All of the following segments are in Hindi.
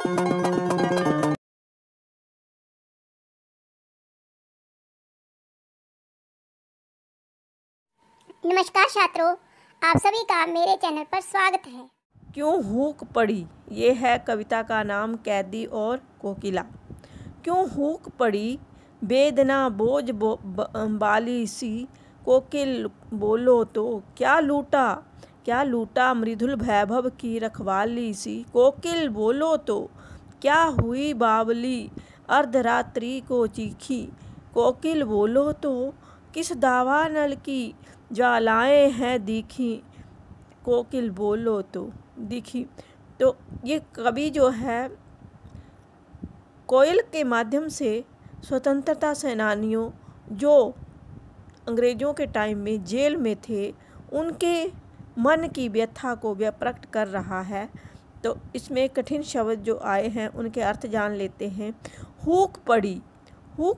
नमस्कार छात्रों, आप सभी का मेरे चैनल पर स्वागत है। क्यों हुक पड़ी, ये है कविता का नाम कैदी और कोकिला। क्यों हुक पड़ी बेदना बोझ बाली सी, कोकिल बोलो तो क्या लूटा मृदुल वैभव की रखवाली सी। कोकिल बोलो तो क्या हुई बावली, अर्धरात्रि को चीखी। कोकिल बोलो तो किस दावानल की ज्वालाएं हैं दिखी। कोकिल बोलो तो दिखी। तो ये कवि जो है कोयल के माध्यम से स्वतंत्रता सेनानियों जो अंग्रेज़ों के टाइम में जेल में थे उनके मन की व्यथा को व्यक्त कर रहा है। तो इसमें कठिन शब्द जो आए हैं उनके अर्थ जान लेते हैं। हुक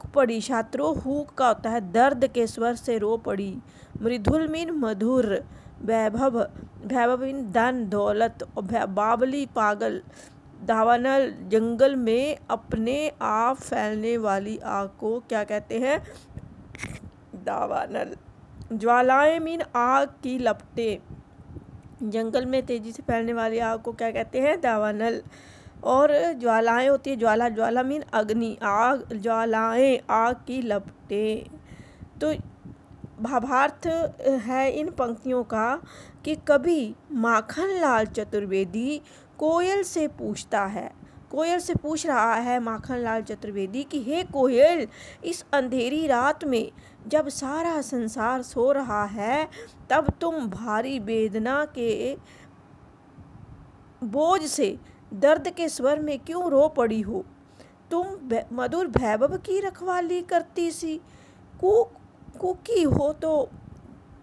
पड़ी छात्रों, हुक का होता है दर्द के स्वर से रो पड़ी। मृदुल मीन मधुर, वैभव मीन धन दौलत, बावली पागल, दावानल जंगल में अपने आप फैलने वाली आग को क्या कहते हैं, दावानल। ज्वालाएं मीन आग की लपटें, जंगल में तेजी से फैलने वाली आग को क्या कहते हैं, दावानल। और ज्वालाएं होती है ज्वाला मीन अग्नि, आग, ज्वालाएं आग की लपटें। तो भावार्थ है इन पंक्तियों का कि कभी माखनलाल चतुर्वेदी कोयल से पूछ रहा है माखनलाल चतुर्वेदी कि हे कोयल, इस अंधेरी रात में जब सारा संसार सो रहा है तब तुम भारी वेदना के बोझ से दर्द के स्वर में क्यों रो पड़ी हो। तुम मधुर वैभव की रखवाली करती सी, कुकी हो तो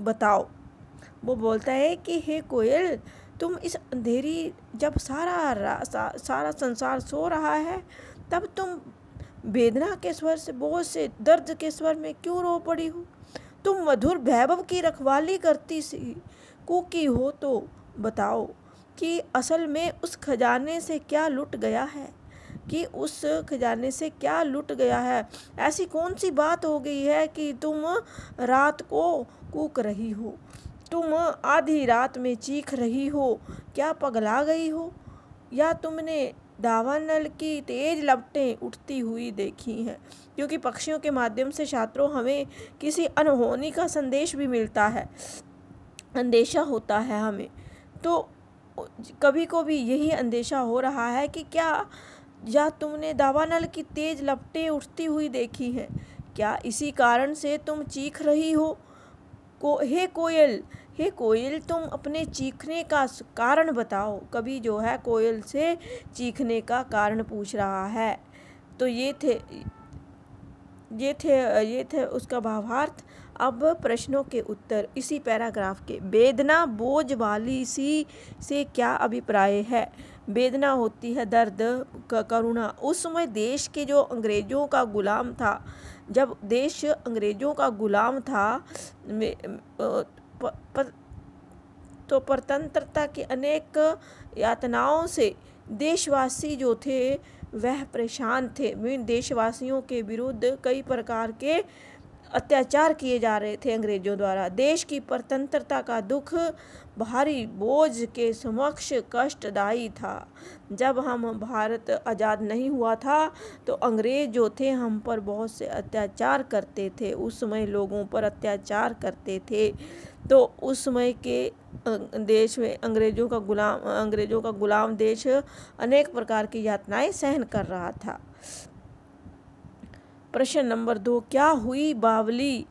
बताओ। वो बोलता है कि हे कोयल, तुम इस अंधेरी जब सारा संसार सो रहा है तब तुम वेदना के स्वर से, बोझ से, दर्द के स्वर में क्यों रो पड़ी हो। तुम मधुर वैभव की रखवाली करती सी, कुकी हो तो बताओ कि असल में उस खजाने से क्या लुट गया है, ऐसी कौन सी बात हो गई है कि तुम रात को कूक रही हो, तुम आधी रात में चीख रही हो। क्या पगला गई हो या तुमने दावानल की तेज लपटें उठती हुई देखी हैं। क्योंकि पक्षियों के माध्यम से छात्रों हमें किसी अनहोनी का संदेश भी मिलता है, अंदेशा होता है हमें। तो कभी को भी यही अंदेशा हो रहा है कि क्या तुमने दावानल की तेज लपटें उठती हुई देखी हैं, क्या इसी कारण से तुम चीख रही हो। हे कोयल तुम अपने चीखने का कारण बताओ। कभी जो है कोयल से चीखने का कारण पूछ रहा है। तो ये थे उसका भावार्थ। अब प्रश्नों के उत्तर इसी पैराग्राफ के। वेदना बोझ वाली सी से क्या अभिप्राय है। वेदना होती है दर्द, करुणा। उस समय देश के जो अंग्रेज़ों का गुलाम था, जब देश अंग्रेज़ों का गुलाम था तो परतंत्रता की अनेक यातनाओं से देशवासी जो थे वह परेशान थे। देशवासियों के विरुद्ध कई प्रकार के अत्याचार किए जा रहे थे अंग्रेज़ों द्वारा। देश की परतंत्रता का दुख भारी बोझ के समक्ष कष्टदायी था। जब हम भारत आज़ाद नहीं हुआ था तो अंग्रेज़ जो थे हम पर बहुत से अत्याचार करते थे, उस समय लोगों पर अत्याचार करते थे। तो उस समय के देश में अंग्रेज़ों का गुलाम देश अनेक प्रकार की यातनाएं सहन कर रहा था। प्रश्न नंबर 2, क्या हुई बावली।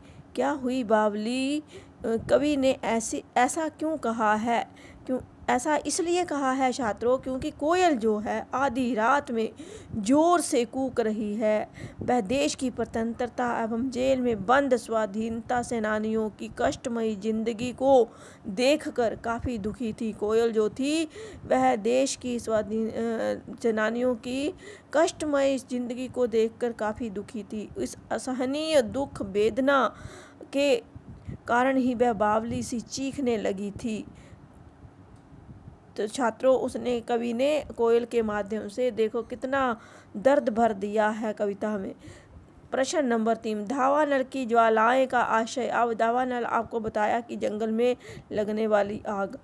कवि ने ऐसा क्यों कहा है। ऐसा इसलिए कहा है छात्रों क्योंकि कोयल जो है आधी रात में जोर से कूक रही है। वह देश की स्वतंत्रता एवं जेल में बंद स्वाधीनता सेनानियों की कष्टमयी जिंदगी को देखकर काफ़ी दुखी थी। कोयल जो थी वह देश की सेनानियों की कष्टमयी जिंदगी को देखकर काफ़ी दुखी थी। इस असहनीय दुख वेदना के कारण ही वह बावली सी चीखने लगी थी। तो छात्रों उसने कवि ने कोयल के माध्यम से देखो कितना दर्द भर दिया है कविता में। प्रश्न नंबर 3, दावानल की ज्वालाएं का आशय। अब दावानल आपको बताया कि जंगल में लगने वाली आग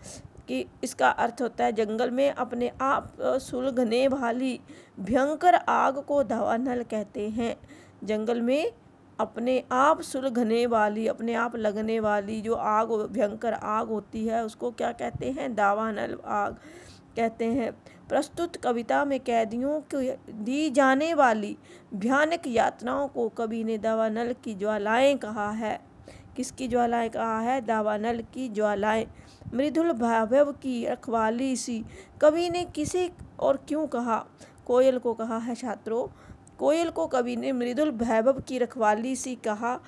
कि इसका अर्थ होता है जंगल में अपने आप सुलगने वाली भयंकर आग को दावानल कहते हैं। जंगल में अपने आप सुलगने वाली, अपने आप लगने वाली जो आग, भयंकर आग होती है उसको क्या कहते हैं? दावानल आग कहते हैं। प्रस्तुत कविता में कैदियों को दी जाने वाली भयानक यातनाओं को कवि ने दावानल की ज्वालाएं कहा है। किसकी ज्वालाएं कहा है? दावानल की ज्वालाएं। मृदुल भावव की रखवाली सी, कवि ने किसे और क्यों कहा? कोयल को कहा है छात्रों। कोयल को कवि ने मृदुल वैभव की रखवाली सी कहा।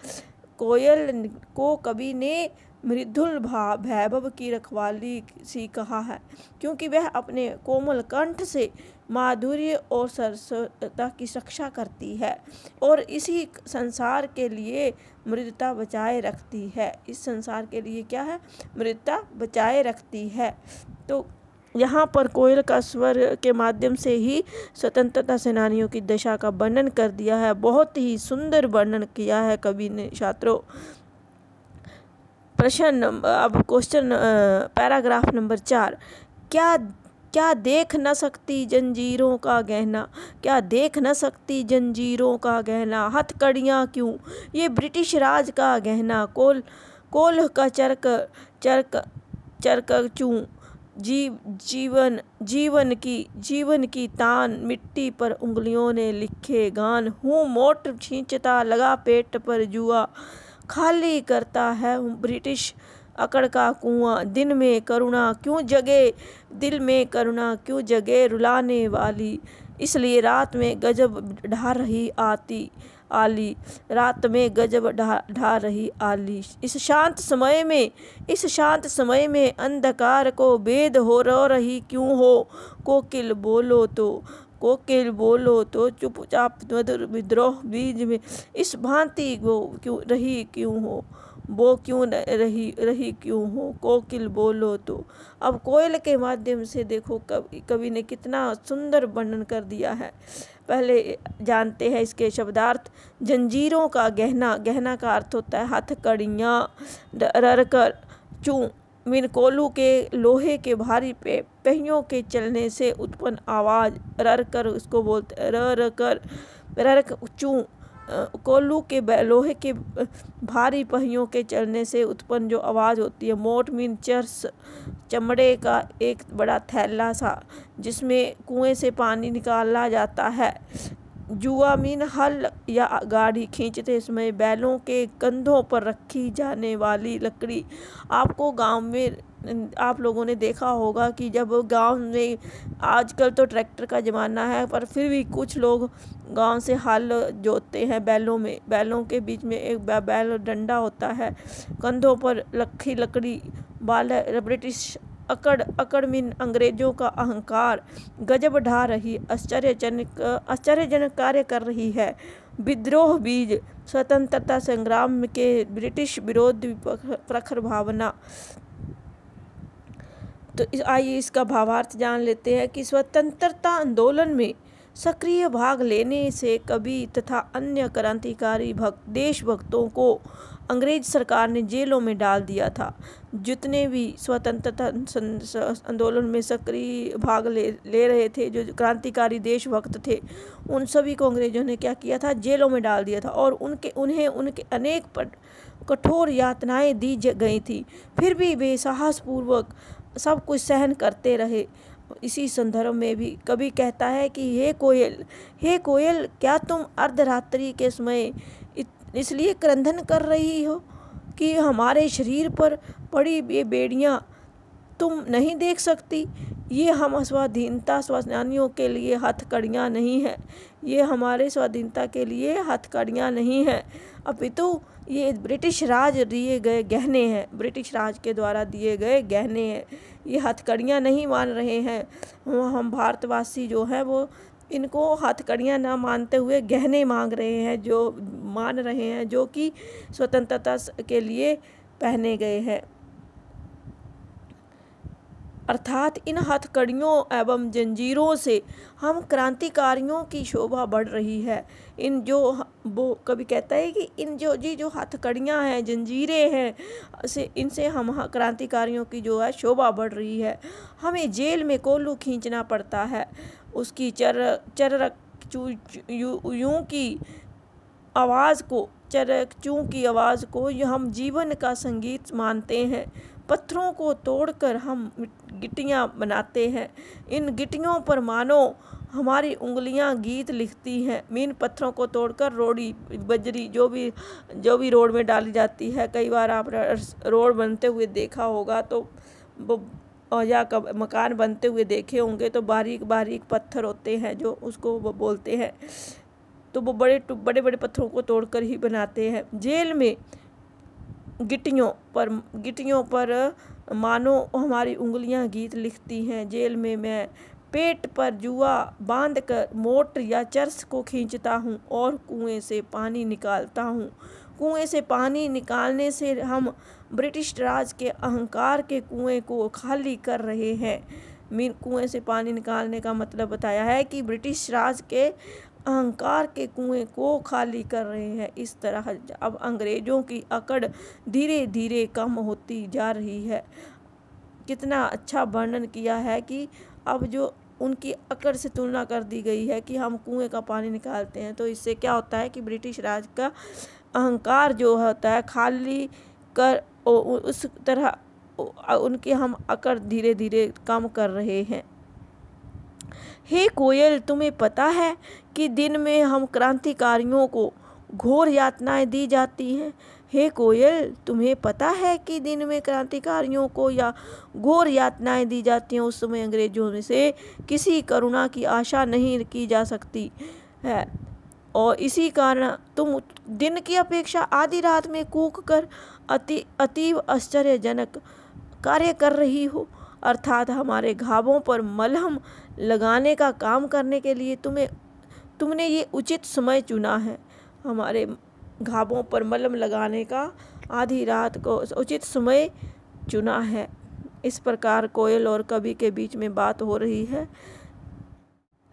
कोयल को कवि ने मृदुल वैभव की रखवाली सी कहा है क्योंकि वह अपने कोमल कंठ से माधुर्य और सरसता की रक्षा करती है और इसी संसार के लिए मृदुता बचाए रखती है। इस संसार के लिए क्या है? मृदुता बचाए रखती है। तो यहाँ पर कोयल का स्वर के माध्यम से ही स्वतंत्रता सेनानियों की दशा का वर्णन कर दिया है। बहुत ही सुंदर वर्णन किया है कवि ने छात्रों। अब क्वेश्चन पैराग्राफ नंबर 4, क्या देख न सकती जंजीरों का गहना? क्या देख न सकती जंजीरों का गहना? हथकड़ियाँ क्यों ये ब्रिटिश राज का गहना? कोल्ह का चरक चूं जीवन की तान, मिट्टी पर उंगलियों ने लिखे गान। हूँ मोट खींचता लगा पेट पर जुआ, खाली करता है ब्रिटिश अकड़ का कुआं। दिल में करुणा क्यों जगे रुलाने वाली, इसलिए रात में गजब ढा रही आली। इस शांत समय में अंधकार को भेद हो रो रही क्यों हो? कोकिल बोलो तो चुपचाप मधुर विद्रोह बीज में इस भांति वो क्यों रही क्यों हो? वो क्यों रही क्यों हो? कोकिल बोलो तो। अब कोयल के माध्यम से देखो कवि ने कितना सुंदर वर्णन कर दिया है। पहले जानते हैं इसके शब्दार्थ। जंजीरों का गहना, गहना का अर्थ होता है हथकड़ियाँ। ररकर चूं मीन कोलू के लोहे के भारी पहियों के चलने से उत्पन्न आवाज़। ररकर उसको बोलते हैं ररक चूं कोल्लू के लोहे के भारी पहियों के चलने से उत्पन्न जो आवाज़ होती है। मोट मीन चर्स, चमड़े का एक बड़ा थैला सा जिसमें कुएं से पानी निकाला जाता है। जुआ मीन हल या गाड़ी खींचते समय बैलों के कंधों पर रखी जाने वाली लकड़ी। आपको गांव में आप लोगों ने देखा होगा कि जब गांव में, आजकल तो ट्रैक्टर का ज़माना है पर फिर भी कुछ लोग गांव से हल जोतते हैं बैलों के बीच में एक बैल डंडा होता है, कंधों पर रखी लकड़ी वाला। ब्रिटिश अकड़ मीन अंग्रेजों का अहंकार गजब ढा रही, आश्चर्यजनक कार्य कर रही है। विद्रोह बीज, स्वतंत्रता संग्राम के ब्रिटिश विरोध प्रखर भावना। तो आइए इसका भावार्थ जान लेते हैं कि स्वतंत्रता आंदोलन में सक्रिय भाग लेने से कवि तथा अन्य क्रांतिकारी देशभक्तों को अंग्रेज सरकार ने जेलों में डाल दिया था। जितने भी स्वतंत्रता आंदोलन में सक्रिय भाग ले रहे थे, जो क्रांतिकारी देशभक्त थे, उन सभी को अंग्रेजों ने क्या किया था? जेलों में डाल दिया था और उनके अनेक कठोर यातनाएं दी गई थी। फिर भी वे साहसपूर्वक सब कुछ सहन करते रहे। इसी संदर्भ में भी कवि कहता है कि हे कोयल, क्या तुम अर्धरात्रि के समय इसलिए क्रंदन कर रही हो कि हमारे शरीर पर पड़ी ये बेड़ियाँ तुम नहीं देख सकती? ये हम स्वाधीनता सेनानियों के लिए हथकड़ियाँ नहीं है, ये हमारे स्वाधीनता के लिए हथकड़ियाँ नहीं है, अपितु ये ब्रिटिश राज दिए गए गहने हैं, ब्रिटिश राज के द्वारा दिए गए गहने हैं। ये हथकड़ियाँ नहीं मान रहे हैं हम भारतवासी जो हैं, वो इनको हथकड़ियाँ ना मानते हुए गहने मान रहे हैं जो कि स्वतंत्रता के लिए पहने गए हैं। अर्थात इन हथकड़ियों एवं जंजीरों से हम क्रांतिकारियों की शोभा बढ़ रही है। इन जो वो कभी कहता है कि इन जो हथकड़ियाँ हैं, जंजीरें हैं, से इनसे हम क्रांतिकारियों की जो है शोभा बढ़ रही है। हमें जेल में कोल्हू खींचना पड़ता है, उसकी यूं की आवाज़ को, चरकचू की आवाज़ को हम जीवन का संगीत मानते हैं। पत्थरों को तोड़कर हम गिट्टियाँ बनाते हैं। इन गिट्टियों पर मानो हमारी उंगलियां गीत लिखती हैं। मीन पत्थरों को तोड़कर रोड़ी, बजरी, जो भी रोड में डाली जाती है। कई बार आप रोड बनते हुए देखा होगा तो वो, या मकान बनते हुए देखे होंगे तो बारीक बारीक पत्थर होते हैं जो उसको वो बोलते हैं, तो वो बड़े बड़े पत्थरों को तोड़कर ही बनाते हैं। जेल में गिट्टियों पर मानो हमारी उंगलियां गीत लिखती हैं। जेल में मैं पेट पर जुआ बांधकर मोट या चरस को खींचता हूँ और कुएं से पानी निकालता हूँ। कुएं से पानी निकालने से हम ब्रिटिश राज के अहंकार के कुएं को खाली कर रहे हैं। कुएं से पानी निकालने का मतलब बताया है कि ब्रिटिश राज के अहंकार के कुएं को खाली कर रहे हैं। इस तरह अब अंग्रेजों की अकड़ धीरे धीरे कम होती जा रही है। कितना अच्छा वर्णन किया है कि अब जो उनकी अकड़ से तुलना कर दी गई है कि हम कुएं का पानी निकालते हैं, तो इससे क्या होता है कि ब्रिटिश राज का अहंकार जो होता है खाली कर, उस तरह उनकी हम अकड़ धीरे धीरे कम कर रहे हैं। हे कोयल, तुम्हें पता है कि दिन में हम क्रांतिकारियों को घोर यातनाएं दी जाती हैं। हे कोयल, तुम्हें पता है कि दिन में क्रांतिकारियों को या घोर यातनाएं दी जाती हैं। उस समय अंग्रेजों से किसी करुणा की आशा नहीं की जा सकती है, और इसी कारण तुम दिन की अपेक्षा आधी रात में कूक कर अतीव आश्चर्यजनक कार्य कर रही हो। अर्थात हमारे घावों पर मलहम लगाने का काम करने के लिए तुमने ये उचित समय चुना है। हमारे घावों पर मलहम लगाने का आधी रात को उचित समय चुना है। इस प्रकार कोयल और कवि के बीच में बात हो रही है।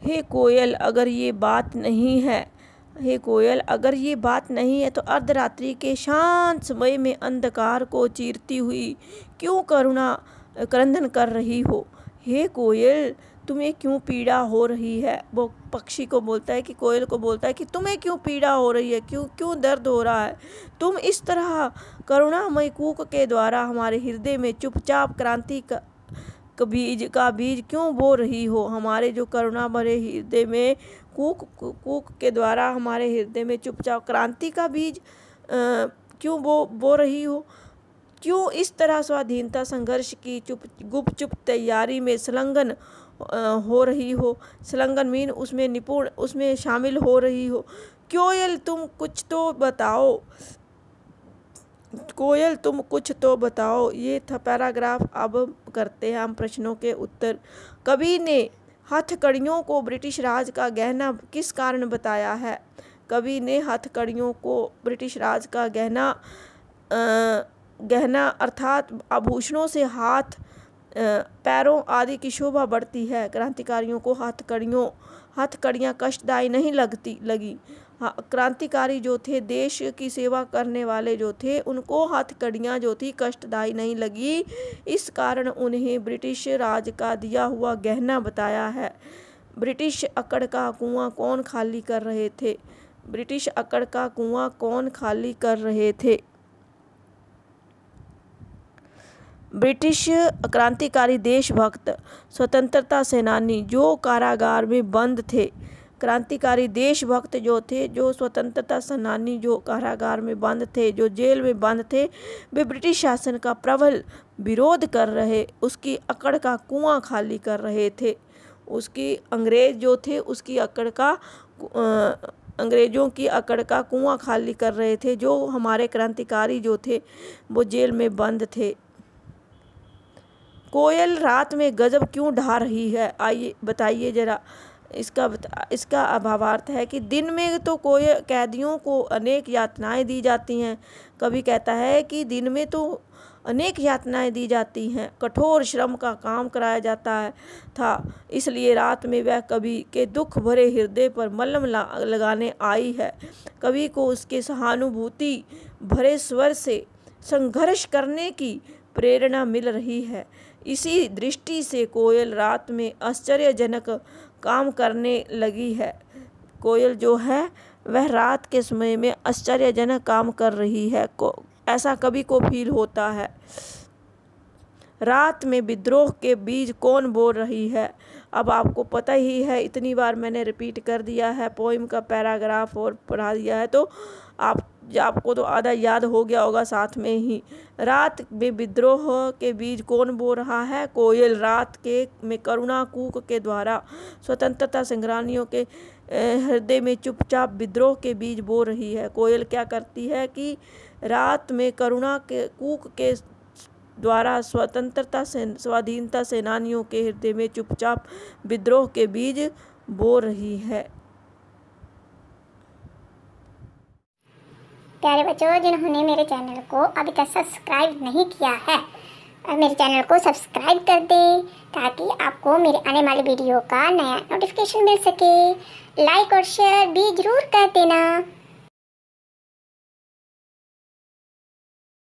हे कोयल, अगर ये बात नहीं है तो अर्धरात्रि के शांत समय में अंधकार को चीरती हुई क्यों क्रंदन कर रही हो। हे कोयल, तुम्हें क्यों पीड़ा हो रही है। वो पक्षी को बोलता है कि कोयल को बोलता है कि तुम्हें क्यों पीड़ा हो रही है, क्यों दर्द हो रहा है। तुम इस तरह करुणामय कूक के द्वारा हमारे हृदय में चुपचाप क्रांति का बीज क्यों बो रही हो। हमारे जो करुणा भरे हृदय में कूक के द्वारा हमारे हृदय में चुपचाप क्रांति का बीज क्यों बो रही हो। क्यों इस तरह स्वाधीनता संघर्ष की गुपचुप तैयारी में संलग्न हो रही हो। संलग्न मीन उसमें शामिल हो रही हो। कोयल, तुम कुछ तो बताओ। ये था पैराग्राफ। अब करते हैं हम प्रश्नों के उत्तर। कवि ने हथकड़ियों को ब्रिटिश राज का गहना किस कारण बताया है। कवि ने हथकड़ियों को ब्रिटिश राज का गहना अर्थात आभूषणों से हाथ, पैरों आदि की शोभा बढ़ती है। क्रांतिकारियों को हथकड़ियाँ कष्टदायी नहीं लगी। क्रांतिकारी जो थे, देश की सेवा करने वाले जो थे, उनको हथकड़ियाँ जो थी कष्टदायी नहीं लगी। इस कारण उन्हें ब्रिटिश राज का दिया हुआ गहना बताया है। ब्रिटिश अकड़ का कुआं कौन खाली कर रहे थे। ब्रिटिश अकड़ का कुआं कौन खाली कर रहे थे। ब्रिटिश क्रांतिकारी देशभक्त स्वतंत्रता सेनानी जो कारागार में बंद थे। क्रांतिकारी देशभक्त जो थे, जो स्वतंत्रता सेनानी जो कारागार में बंद थे, जो जेल में बंद थे, वे ब्रिटिश शासन का प्रबल विरोध कर रहे, उसकी अकड़ का कुआं खाली कर रहे थे। उसकी अंग्रेज जो थे, उसकी अकड़ का अंग्रेजों की अकड़ का कुआं खाली कर रहे थे। जो हमारे क्रांतिकारी जो थे वो जेल में बंद थे। कोयल रात में गजब क्यों ढा रही है। आइए बताइए जरा। इसका भावार्थ है कि दिन में तो कैदियों को अनेक यातनाएं दी जाती हैं। कभी कहता है कि दिन में तो अनेक यातनाएं दी जाती हैं, कठोर श्रम का काम कराया जाता है था। इसलिए रात में वह कवि के दुख भरे हृदय पर मलम लगाने आई है। कवि को उसके सहानुभूति भरे स्वर से संघर्ष करने की प्रेरणा मिल रही है। इसी दृष्टि से कोयल रात में आश्चर्यजनक काम करने लगी है। कोयल जो है वह रात के समय में आश्चर्यजनक काम कर रही है, ऐसा कवि को फील होता है। रात में विद्रोह के बीज कौन बो रही है? अब आपको पता ही है, इतनी बार मैंने रिपीट कर दिया है, पोइम का पैराग्राफ और पढ़ा दिया है, तो आपको तो आधा याद हो गया होगा साथ में ही। रात में विद्रोह के बीज कौन बो रहा है? कोयल रात के में करुणा कूक के द्वारा स्वतंत्रता संग्रामियों के हृदय में चुपचाप विद्रोह के बीज बो रही है। कोयल क्या करती है कि रात में करुणा के कूक के द्वारा स्वाधीनता सेनानियों के हृदय में चुपचाप विद्रोह के बीज बो रही है। प्यारे बच्चों, जिन्होंने मेरे चैनल को अभी तक सब्सक्राइब नहीं किया है, मेरे चैनल को सब्सक्राइब कर दें ताकि आपको मेरे आने वाली वीडियो का नया नोटिफिकेशन मिल सके। लाइक और शेयर भी जरूर कर देना।